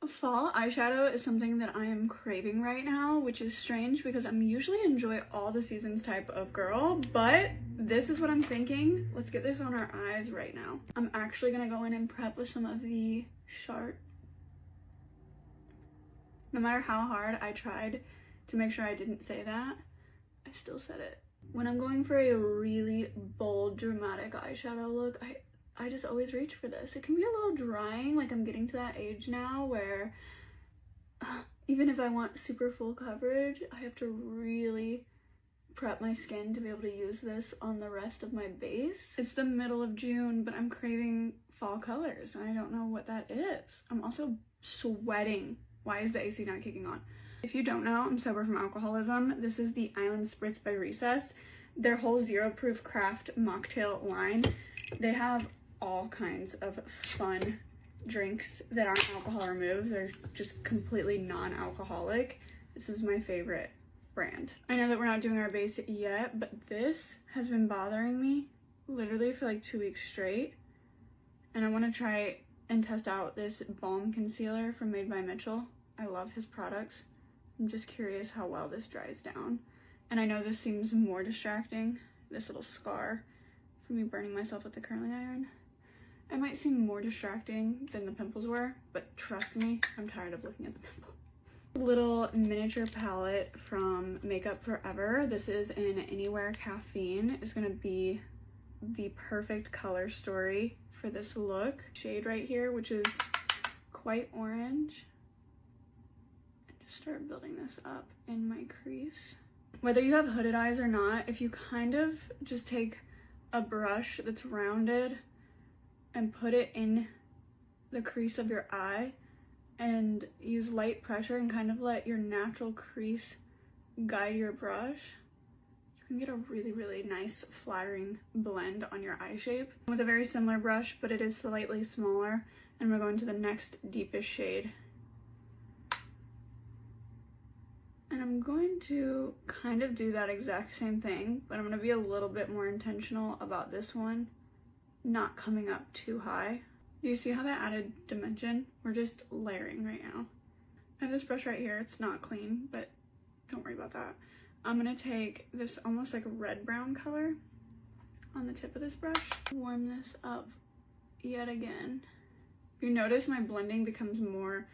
Fall eyeshadow is something that I am craving right now, which is strange because I'm usually enjoy all the seasons type of girl, but this is what I'm thinking. Let's get this on our eyes right now. I'm actually gonna go in and prep with some of the Sharp. No matter how hard I tried to make sure I didn't say that, I still said it. When I'm going for a really bold, dramatic eyeshadow look, I just always reach for this. It can be a little drying, like I'm getting to that age now where even if I want super full coverage, I have to really prep my skin to be able to use this on the rest of my base. It's the middle of June, but I'm craving fall colors, and I don't know what that is. I'm also sweating. Why is the AC not kicking on? If you don't know, I'm sober from alcoholism. This is the Island Spritz by Recess. Their whole zero-proof craft mocktail line. They have all kinds of fun drinks that aren't alcohol removed. They're just completely non-alcoholic. This is my favorite brand. I know that we're not doing our base yet, but this has been bothering me literally for like 2 weeks straight. And I want to try and test out this balm concealer from Made by Mitchell. I love his products. I'm just curious how well this dries down. And I know this seems more distracting, this little scar from me burning myself with the curling iron. It might seem more distracting than the pimples were, but trust me, I'm tired of looking at the pimple. Little miniature palette from Makeup Forever. This is in Anywhere Caffeine. It's gonna be the perfect color story for this look. Shade right here, which is quite orange. And just start building this up in my crease. Whether you have hooded eyes or not, if you kind of just take a brush that's rounded and put it in the crease of your eye and use light pressure and kind of let your natural crease guide your brush, you can get a really, really nice flattering blend on your eye shape. With a very similar brush, but it is slightly smaller, and we're going to the next deepest shade. And I'm going to kind of do that exact same thing, but I'm going to be a little bit more intentional about this one not coming up too high. Do you see how that added dimension? We're just layering right now. I have this brush right here. It's not clean, but don't worry about that. I'm going to take this almost like a red-brown color on the tip of this brush. Warm this up yet again. If you notice, my blending becomes more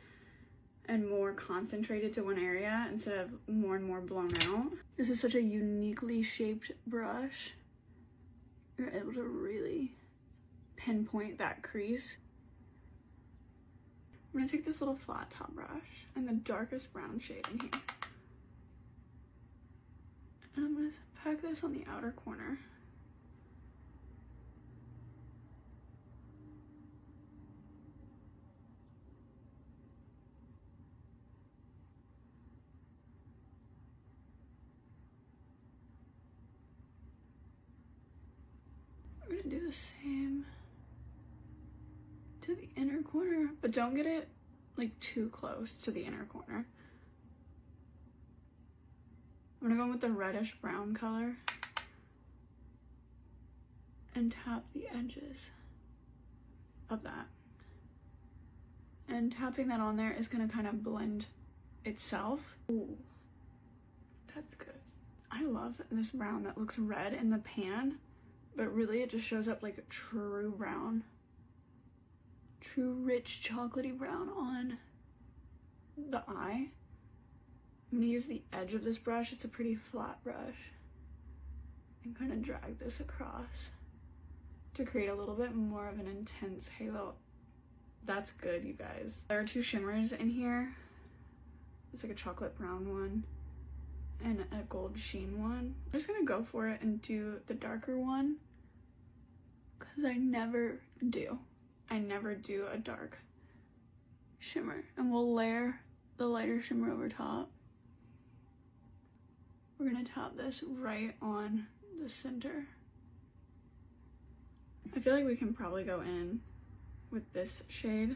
and more concentrated to one area instead of more and more blown out. This is such a uniquely shaped brush. You're able to really pinpoint that crease. I'm gonna take this little flat top brush and the darkest brown shade in here. And I'm gonna pack this on the outer corner. We're gonna do the same to the inner corner, but don't get it like too close to the inner corner. I'm gonna go in with the reddish brown color and tap the edges of that. And tapping that on there is gonna kind of blend itself. Ooh, that's good. I love this brown that looks red in the pan, but really it just shows up like a true brown. True rich chocolatey brown on the eye. I'm gonna use the edge of this brush. It's a pretty flat brush. And kind of drag this across to create a little bit more of an intense halo. That's good, you guys. There are two shimmers in here. There's like a chocolate brown one and a gold sheen one. I'm just gonna go for it and do the darker one because I never do a dark shimmer, and we'll layer the lighter shimmer over top. We're gonna tap this right on the center. I feel like we can probably go in with this shade.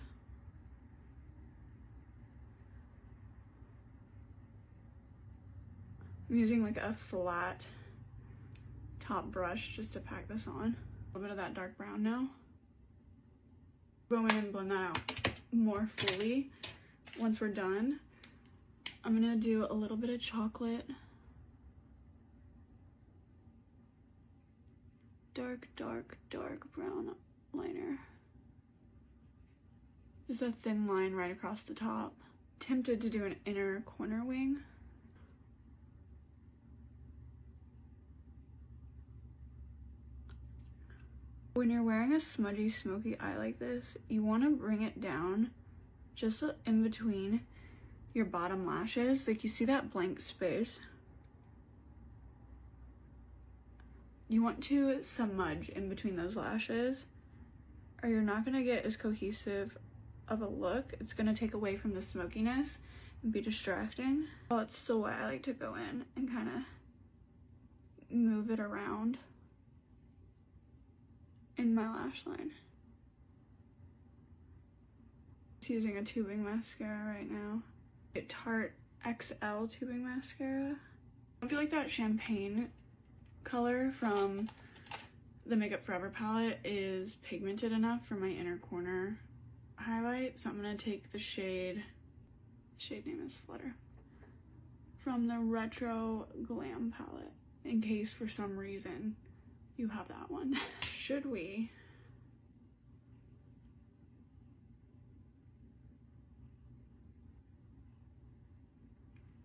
I'm using like a flat top brush just to pack this on. A little bit of that dark brown now. Go in and blend that out more fully once we're done, I'm gonna do a little bit of chocolate. Dark, dark, dark brown liner. Just a thin line right across the top. Tempted to do an inner corner wing. When you're wearing a smudgy, smoky eye like this, you want to bring it down just in between your bottom lashes. Like, you see that blank space? You want to smudge in between those lashes, or you're not going to get as cohesive of a look. It's going to take away from the smokiness and be distracting. Well, it's still why I like to go in and kind of move it around in my lash line. Just using a tubing mascara right now. A Tarte XL tubing mascara. I feel like that champagne color from the Makeup Forever palette is pigmented enough for my inner corner highlight, so I'm gonna take the shade name is Flutter, from the Retro Glam palette, in case for some reason you have that one. Should we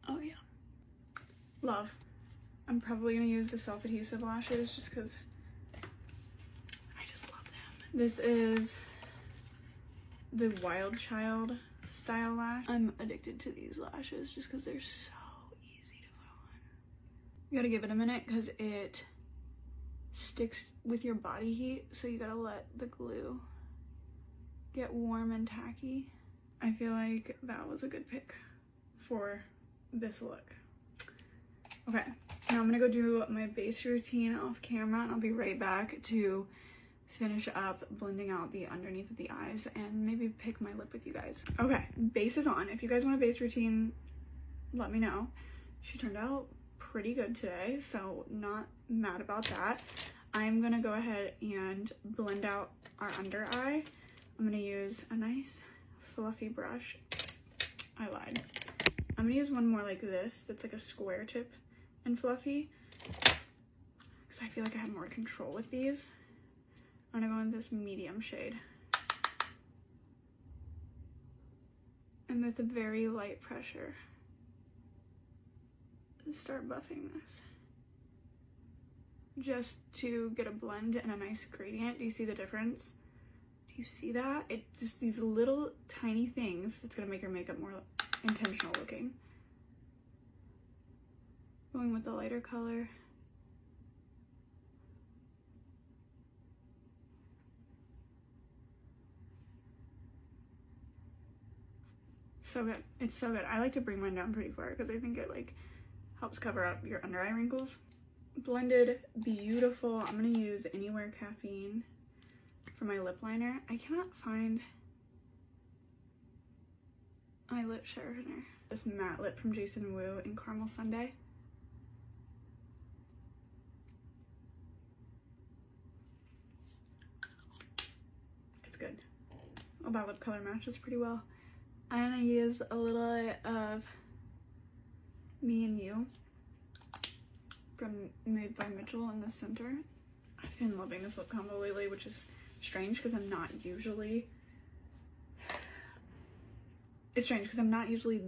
oh yeah, love. I'm probably gonna use the self-adhesive lashes just because I just love them. This is the Wild Child style lash. I'm addicted to these lashes just because they're so easy to put on. You gotta give it a minute because it sticks with your body heat, so you gotta let the glue get warm and tacky. I feel like that was a good pick for this look. Okay, now I'm gonna go do my base routine off camera, and I'll be right back to finish up blending out the underneath of the eyes and maybe pick my lip with you guys. Okay, base is on. If you guys want a base routine, let me know. She turned out pretty good today, so not mad about that. I'm gonna go ahead and blend out our under eye. I'm gonna use a nice fluffy brush. I lied. I'm gonna use one more like this, that's like a square tip and fluffy, because I feel like I have more control with these. I'm gonna go in this medium shade, and with a very light pressure, start buffing this just to get a blend and a nice gradient. Do you see the difference? Do you see that? It's just these little tiny things that's gonna make your makeup more intentional looking. Going with the lighter color. So good. It's so good. I like to bring mine down pretty far because I think it like helps cover up your under eye wrinkles. Blended beautiful. I'm gonna use Anywhere Caffeine for my lip liner. I cannot find my lip sharpener. This matte lip from Jason Wu in Caramel Sundae. It's good. Well, that lip color matches pretty well. I'm gonna use a little of Me and You from Made by Mitchell in the center. I've been loving this lip combo lately, which is strange because I'm not usually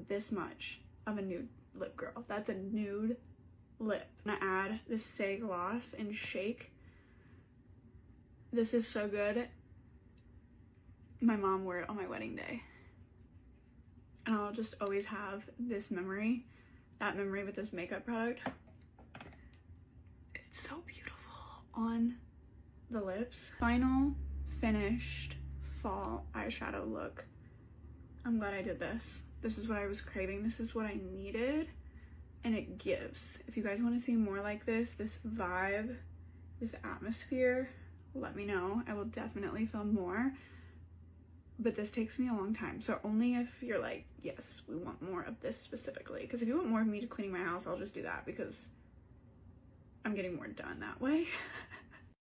this much of a nude lip girl. That's a nude lip. I'm gonna add this Say Gloss and Shake. This is so good. My mom wore it on my wedding day. And I'll just always have this memory, that memory with this makeup product. It's so beautiful on the lips. Final finished fall eyeshadow look. I'm glad I did this. This is what I was craving. This is what I needed, and it gives. If you guys want to see more like this vibe, this atmosphere, let me know. I will definitely film more. But this takes me a long time, so only if you're like, yes, we want more of this specifically. Because if you want more of me cleaning my house, I'll just do that because I'm getting more done that way.